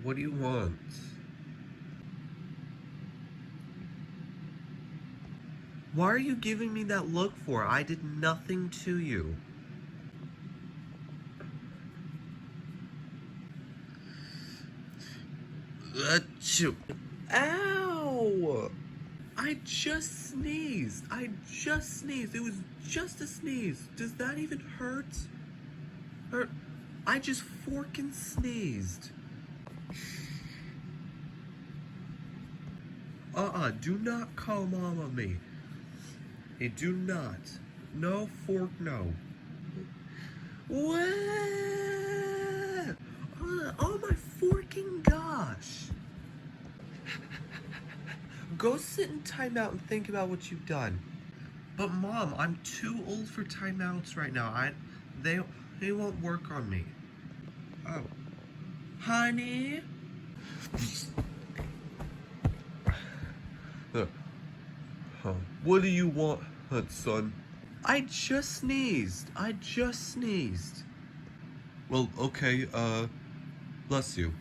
What do you want? Why are you giving me that look for? I did nothing to you. Achoo. Ow! I just sneezed. It was just a sneeze. Does that even hurt? Hurt? I just forkin' sneezed. Do not call Mama me. Hey, do not. No fork, no. What? Oh my forking gosh. Go sit in timeout and think about what you've done. But Mom, I'm too old for timeouts right now. They won't work on me. Oh. Honey? What do you want, son? I just sneezed. Well, okay, bless you.